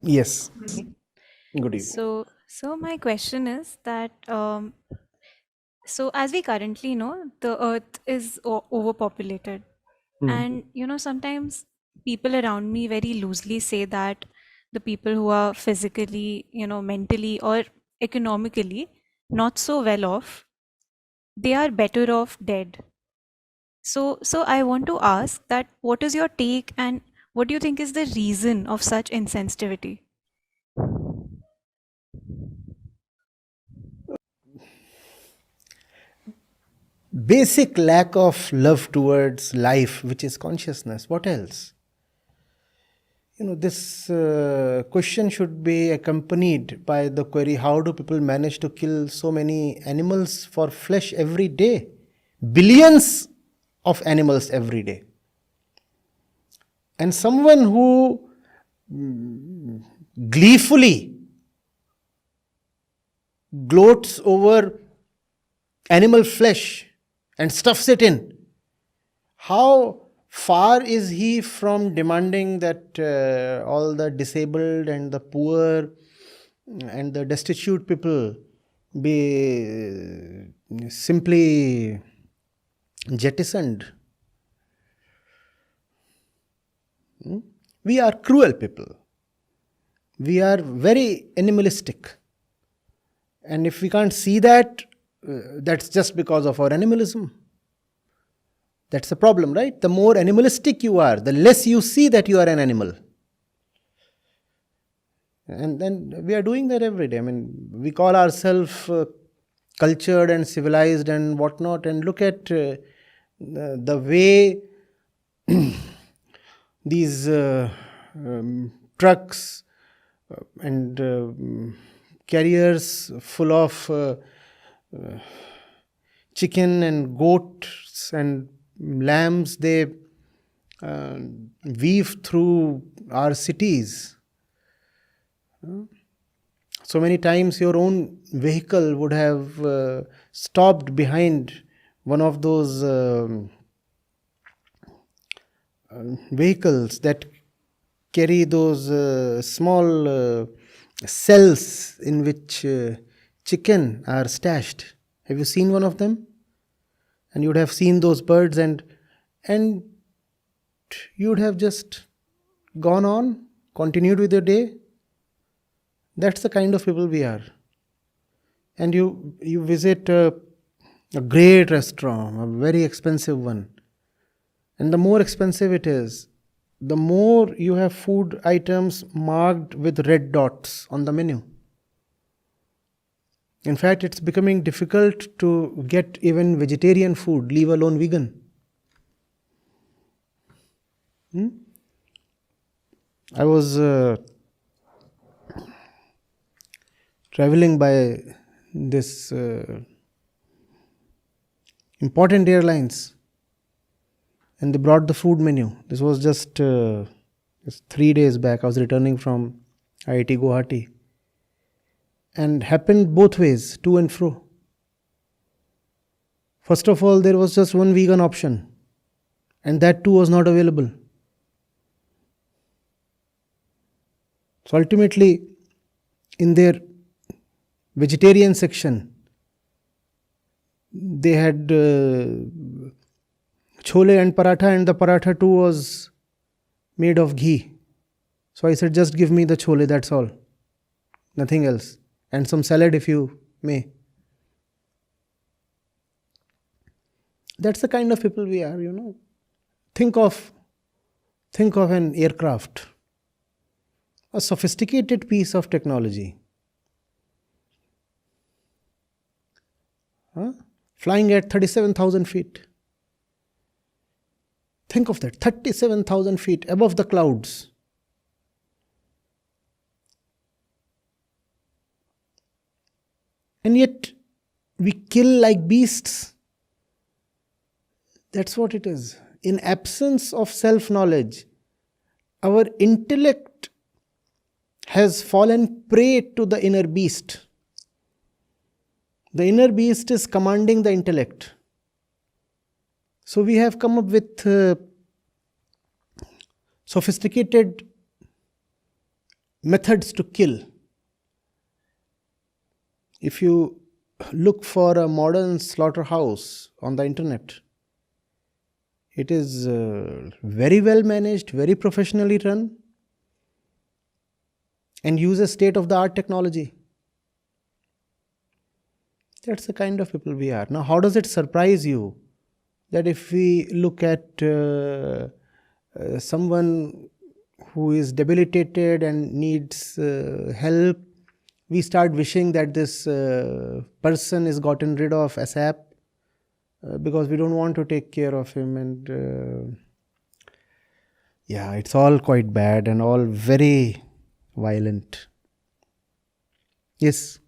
Yes. Mhm. Good evening. So my question is that so as we currently know, the Earth is overpopulated, Hmm. and sometimes people around me very loosely say that the people who are physically, mentally or economically not so well off, they are better off dead. So I want to ask that what is your take and what do you think is the reason of such insensitivity? Basic lack of love towards life, which is consciousness. What else? This question should be accompanied by the query: how do people manage to kill so many animals for flesh every day? Billions of animals every day. And someone who gleefully gloats over animal flesh and stuffs it in, how far is he from demanding that all the disabled and the poor and the destitute people be simply jettisoned? We are cruel people. We are very animalistic. And if we can't see that, that's just because of our animalism. That's the problem, right? The more animalistic you are, the less you see that you are an animal. And then we are doing that every day. I mean, we call ourselves cultured and civilized and whatnot, and look at the way these trucks and carriers full of chicken and goats and lambs, they uh, weave through our cities. So many times your own vehicle would have stopped behind one of those vehicles that carry those small cells in which chicken are stashed. Have you seen one of them? And you would have seen those birds, and you would have just gone on, continued with your day. That's the kind of people we are. And you visit a great restaurant, a very expensive one, and the more expensive it is, the more you have food items marked with red dots on the menu. In fact, it's becoming difficult to get even vegetarian food, leave alone vegan. I was traveling by this important airlines, and they brought the food menu. This was just 3 days back. I was returning from IIT Guwahati, and happened both ways, to and fro. First of all, there was just one vegan option, and that too was not available. So ultimately, in their vegetarian section, they had chole and paratha, and the paratha too was made of ghee. So I said, just give me the chole, that's all, nothing else, and some salad if you may. That's the kind of people we are. Think of think of an aircraft, a sophisticated piece of technology, huh? Flying at 37,000 feet. Think of that, 37,000 feet above the clouds. And yet, we kill like beasts. That's what it is. In absence of self knowledge, our intellect has fallen prey to the inner beast. The inner beast is commanding the intellect. So we have come up with sophisticated methods to kill. If you look for a modern slaughterhouse on the internet, it is very well managed, very professionally run, and uses state-of-the-art technology. That's the kind of people we are. Now, how does it surprise you that if we look at someone who is debilitated and needs help, we start wishing that this person is gotten rid of ASAP because we don't want to take care of him, and yeah, it's all quite bad and all very violent. Yes.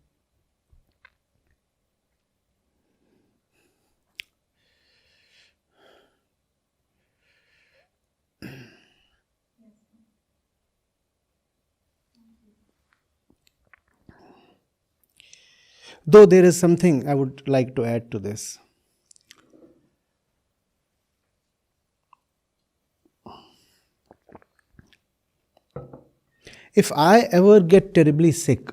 Though there is something I would like to add to this. If I ever get terribly sick,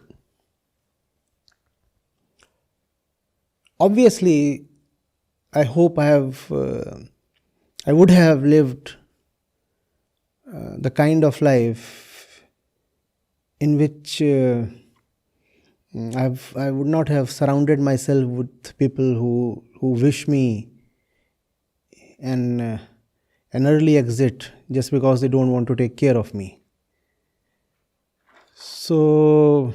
obviously, I hope I would have lived the kind of life in which I would not have surrounded myself with people who wish me an early exit just because they don't want to take care of me. So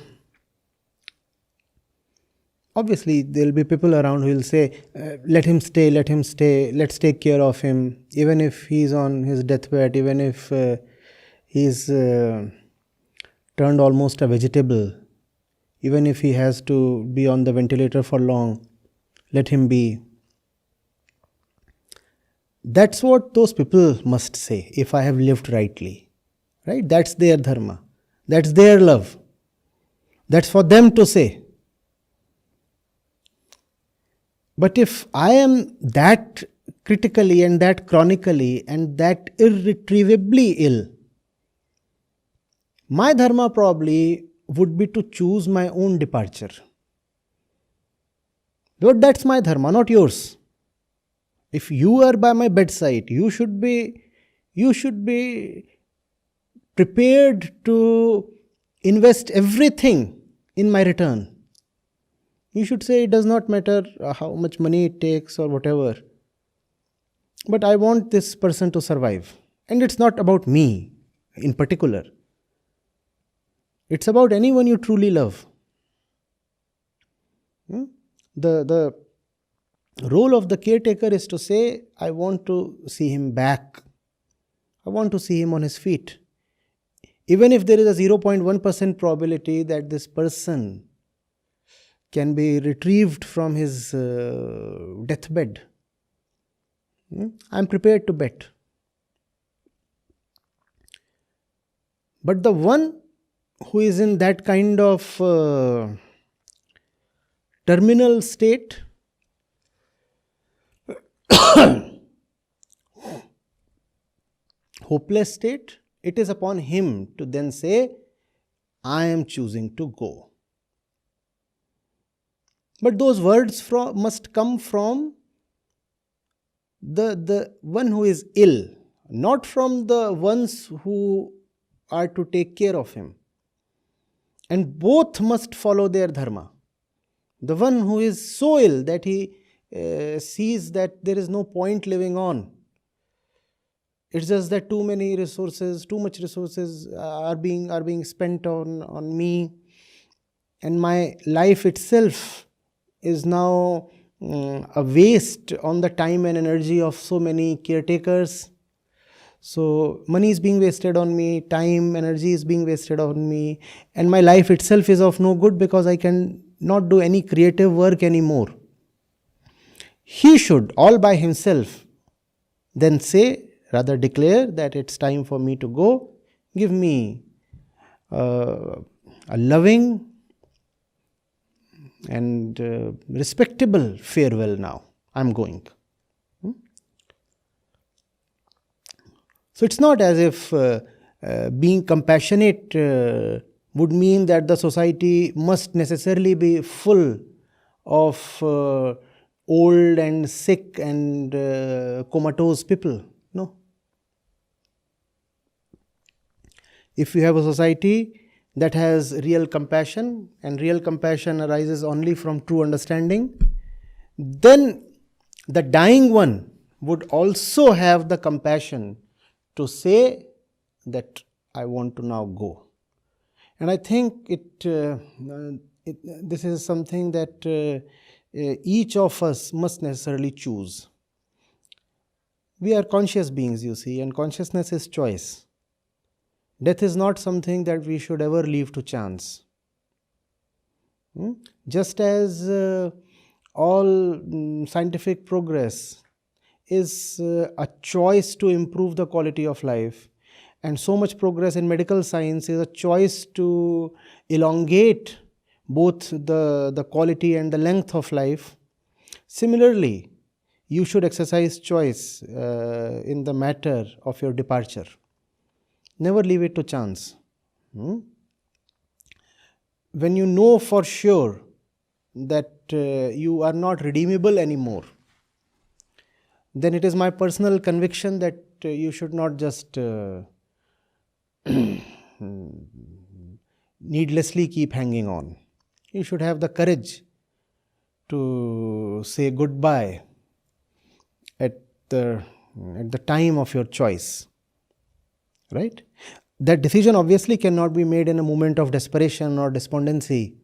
obviously there will be people around who will say, let him stay, let's take care of him, even if he's on his deathbed, even if he's turned almost a vegetable, even if he has to be on the ventilator for long, let him be. That's what those people must say, if I have lived rightly. Right? That's their dharma. That's their love. That's for them to say. But if I am that critically and that chronically and that irretrievably ill, my dharma probably would be to choose my own departure. But that's my dharma, not yours. If you are by my bedside, you should be prepared to invest everything in my return. You should say it does not matter how much money it takes or whatever, but I want this person to survive. And it's not about me in particular. It's about anyone you truly love. The role of the caretaker is to say, I want to see him back. I want to see him on his feet. Even if there is a 0.1% probability that this person can be retrieved from his deathbed, I'm prepared to bet. But the one who is in that kind of terminal state, hopeless state, it is upon him to then say, I am choosing to go. But those words must come from the one who is ill, not from the ones who are to take care of him. And both must follow their dharma. The one who is so ill that he sees that there is no point living on. It's just that too much resources are being spent on me, and my life itself is now a waste on the time and energy of so many caretakers. So money is being wasted on me, time, energy is being wasted on me, and my life itself is of no good because I can not do any creative work anymore. He should, all by himself, then say, rather declare that it's time for me to go. Give me a loving and respectable farewell now. I'm going. So it's not as if being compassionate would mean that the society must necessarily be full of old and sick and comatose people. No. If you have a society that has real compassion, and real compassion arises only from true understanding, then the dying one would also have the compassion to say that I want to now go. And I think this is something that each of us must necessarily choose. We are conscious beings, you see, and consciousness is choice. Death is not something that we should ever leave to chance. Just as all scientific progress is a choice to improve the quality of life, and so much progress in medical science is a choice to elongate both the quality and the length of life. Similarly, you should exercise choice in the matter of your departure. Never leave it to chance. When you know for sure that you are not redeemable anymore, then it is my personal conviction that you should not just needlessly keep hanging on. You should have the courage to say goodbye at the time of your choice. Right? That decision obviously cannot be made in a moment of desperation or despondency.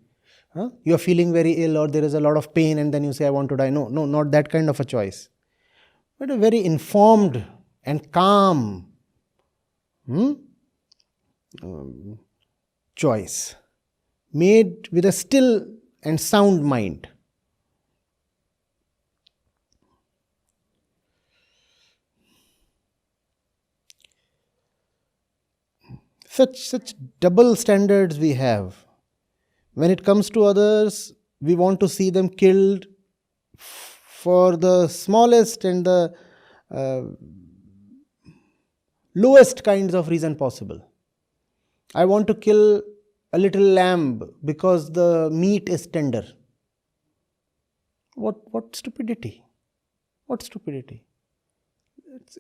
You are feeling very ill, or there is a lot of pain, and then you say, I want to die. No, not that kind of a choice. But a very informed and calm choice, made with a still and sound mind. Such double standards we have. When it comes to others, we want to see them killed for the smallest and the lowest kinds of reason possible. I want to kill a little lamb because the meat is tender. What stupidity? What stupidity?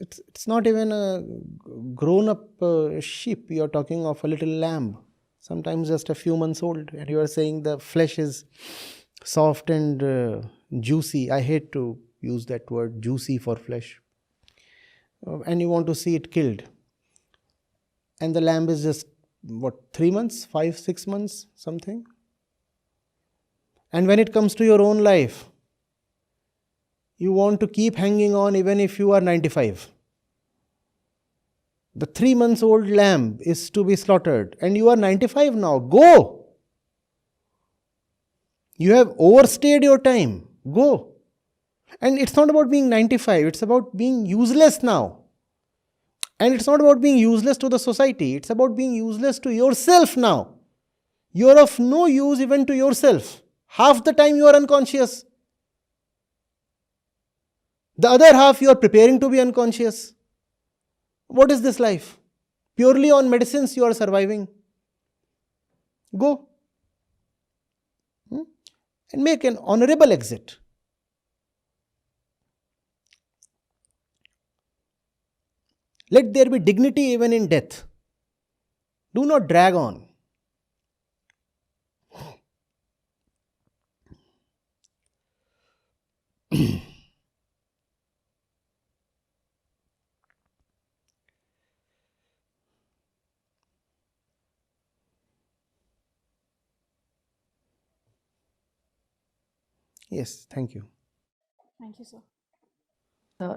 It's not even a grown-up sheep. You're talking of a little lamb, sometimes just a few months old, and you are saying the flesh is soft and juicy. I hate to use that word, juicy, for flesh. And you want to see it killed. And the lamb is just, 3 months, 5, 6 months, something. And when it comes to your own life, you want to keep hanging on even if you are 95. The 3 months old lamb is to be slaughtered, and you are 95 now. Go! You have overstayed your time. Go! And it's not about being 95, it's about being useless now. And it's not about being useless to the society, it's about being useless to yourself now. You're of no use even to yourself. Half the time you are unconscious. The other half you are preparing to be unconscious. What is this life? Purely on medicines you are surviving. Go. And make an honorable exit. Let there be dignity even in death. Do not drag on. Yes, thank you. Thank you, sir.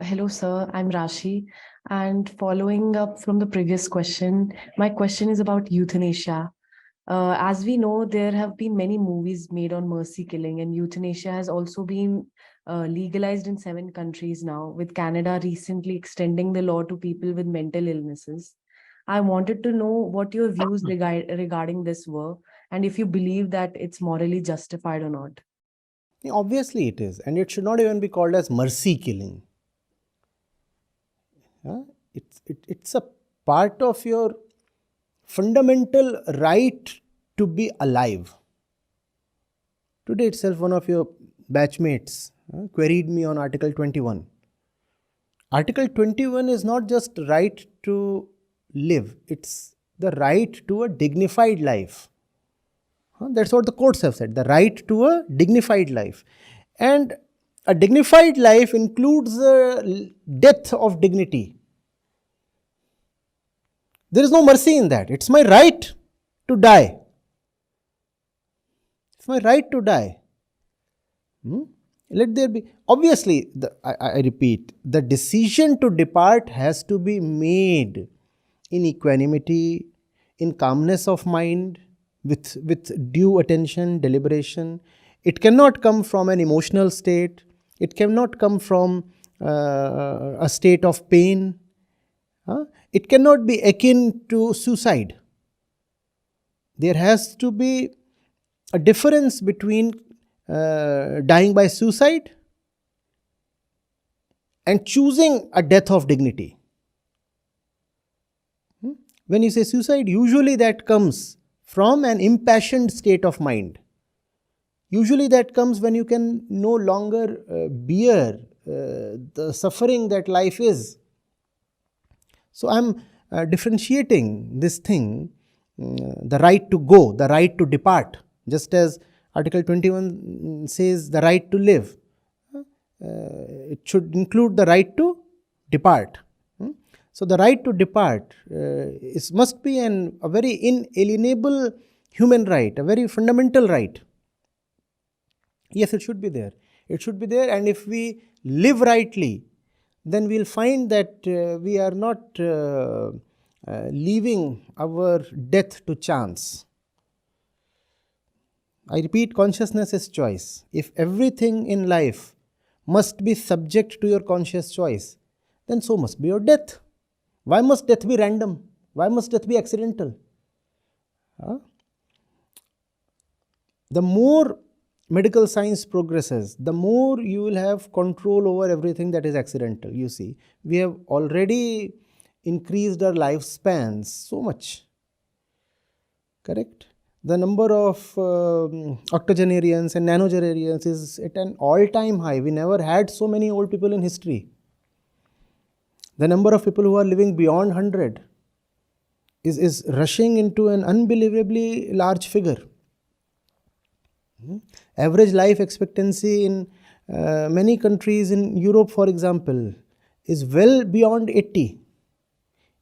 Hello, sir. I'm Rashi. And following up from the previous question, my question is about euthanasia. As we know, there have been many movies made on mercy killing, and euthanasia has also been legalized in 7 countries now, with Canada recently extending the law to people with mental illnesses. I wanted to know what your views regarding this were, and if you believe that it's morally justified or not. Obviously it is, and it should not even be called as mercy killing. It's a part of your fundamental right to be alive. Today itself, one of your batchmates queried me on Article 21. Article 21 is not just right to live, it's the right to a dignified life. That's what the courts have said, the right to a dignified life. And a dignified life includes the death of dignity. There is no mercy in that. It's my right to die. It's my right to die. Let there be, obviously, I repeat, the decision to depart has to be made in equanimity, in calmness of mind, with due attention, deliberation. It cannot come from an emotional state. It cannot come from a state of pain. It cannot be akin to suicide. There has to be a difference between dying by suicide and choosing a death of dignity. When you say suicide, usually that comes from an impassioned state of mind. Usually that comes when you can no longer bear the suffering that life is. So I'm differentiating this thing, the right to go, the right to depart, just as Article 21 says the right to live. It should include the right to depart. So the right to depart must be a very inalienable human right, a very fundamental right. Yes, it should be there. It should be there, and if we live rightly, then we'll find that we are not leaving our death to chance. I repeat, consciousness is choice. If everything in life must be subject to your conscious choice, then so must be your death. Why must death be random? Why must death be accidental? The more medical science progresses, the more you will have control over everything that is accidental. You see, we have already increased our lifespans so much. Correct? The number of octogenarians and nanogenarians is at an all-time high. We never had so many old people in history. The number of people who are living beyond 100 is rushing into an unbelievably large figure. Average life expectancy in many countries in Europe, for example, is well beyond 80.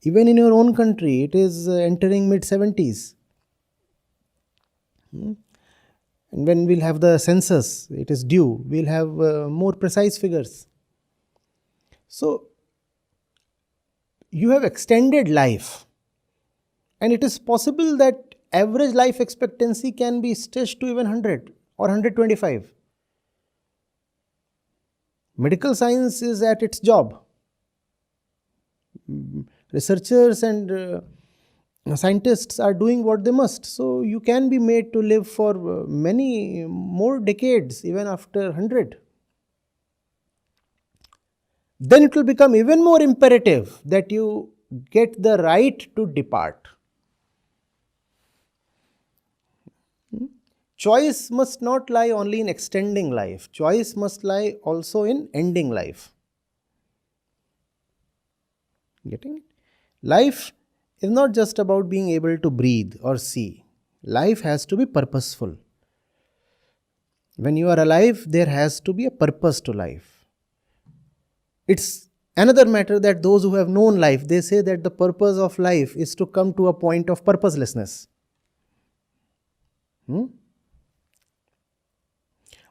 Even in your own country, it is entering mid-70s. And when we'll have the census, it is due, we'll have more precise figures. So, you have extended life, and it is possible that average life expectancy can be stretched to even 100 or 125. Medical science is at its job. Researchers and scientists are doing what they must. So you can be made to live for many more decades, even after 100. Then it will become even more imperative that you get the right to depart. Choice must not lie only in extending life. Choice must lie also in ending life. Getting it? Life is not just about being able to breathe or see. Life has to be purposeful. When you are alive, there has to be a purpose to life. It's another matter that those who have known life, they say that the purpose of life is to come to a point of purposelessness.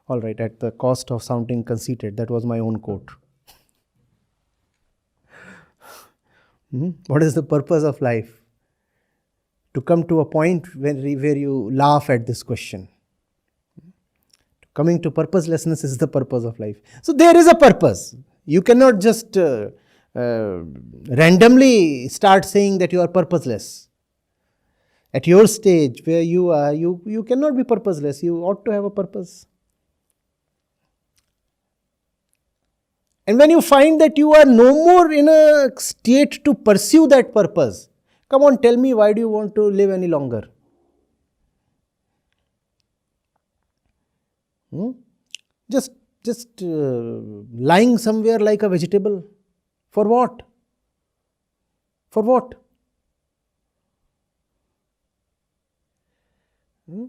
All right, at the cost of sounding conceited, that was my own quote. What is the purpose of life? To come to a point where you laugh at this question. Coming to purposelessness is the purpose of life. So there is a purpose. You cannot just randomly start saying that you are purposeless. At your stage where you are, you cannot be purposeless. You ought to have a purpose. And when you find that you are no more in a state to pursue that purpose, come on, tell me, why do you want to live any longer? Hmm? Just lying somewhere like a vegetable. For what? For what? Hmm?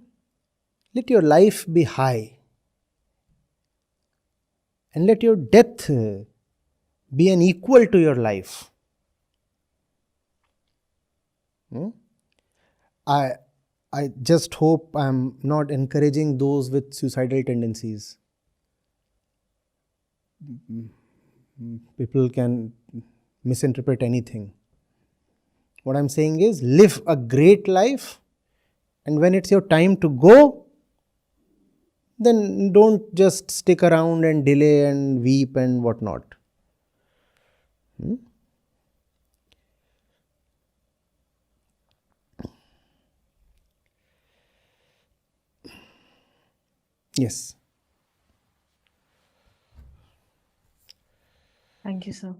Let your life be high, and let your death be an equal to your life. Hmm? I I just hope I'm not encouraging those with suicidal tendencies. People can misinterpret anything. What I'm saying is, live a great life, and when it's your time to go, then don't just stick around and delay and weep and whatnot. Yes. Thank you, sir.